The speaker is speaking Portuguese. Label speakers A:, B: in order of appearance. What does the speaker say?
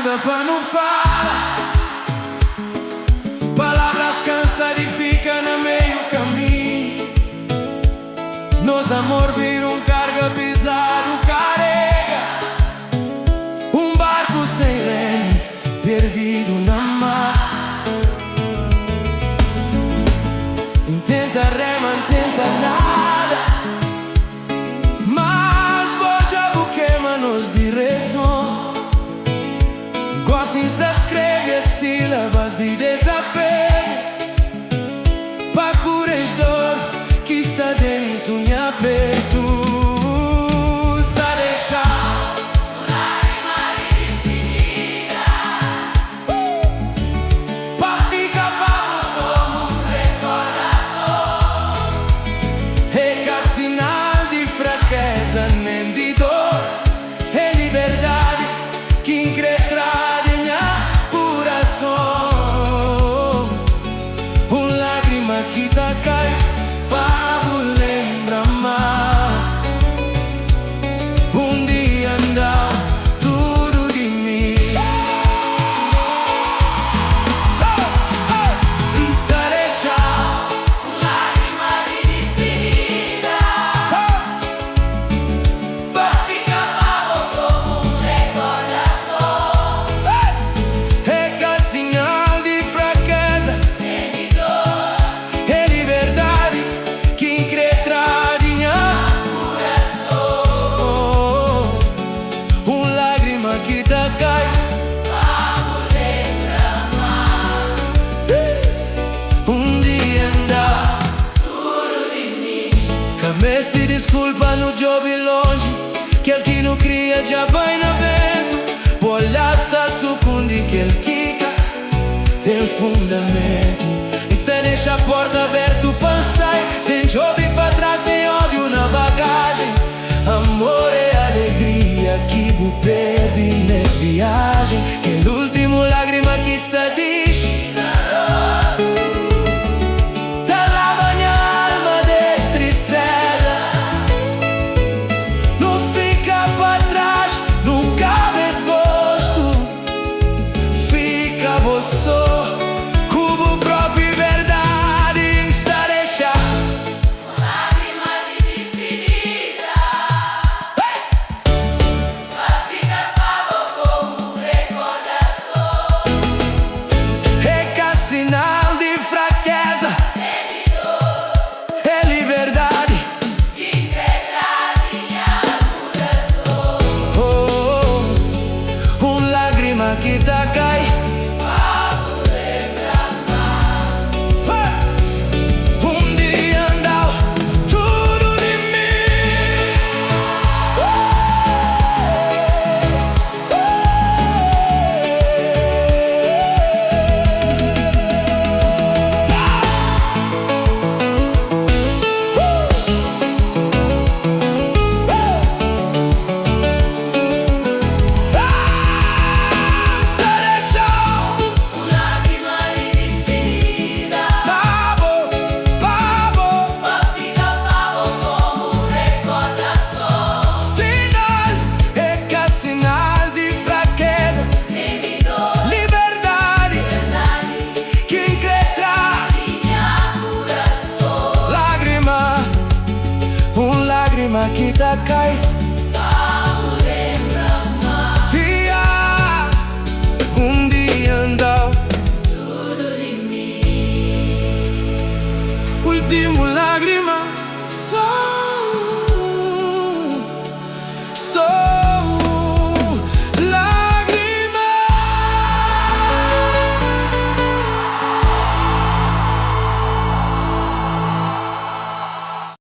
A: nada pra não falar. Palavras cansadas e fica no meio caminho. Nos amor vira carga pesado, carrega barco sem leme, perdido na mar. Intenta rema, tenta nada, mas boja queima-nos direção. Gostas de escrever sílabas de desapego, pra curar dor que está dentro minha peito. Está deixando lágrima de despedida, pra ficar pago como recordação. É que sinal de fraqueza nem de dor, é liberdade que incretra de minha coração. Lágrima que tá cai, pago lembra mais. Dia andar tudo de mim. Está deixando lágrima de despedida, pra ficar pago como recordação. É que sinal de fraqueza, é de dor, é liberdade que incretra de minha coração. Lágrima que tá cai, pago lembra mais. Dia andar tudo de mim. Cameste desculpa no job longe, que el que não cria já vai na vento. Polasta sucundi que el kika tem fundamento. Está deixa a porta aberta pra sair, sem job pra trás, sem ódio na bagagem. Amor e alegria que bu perde nessa viagem.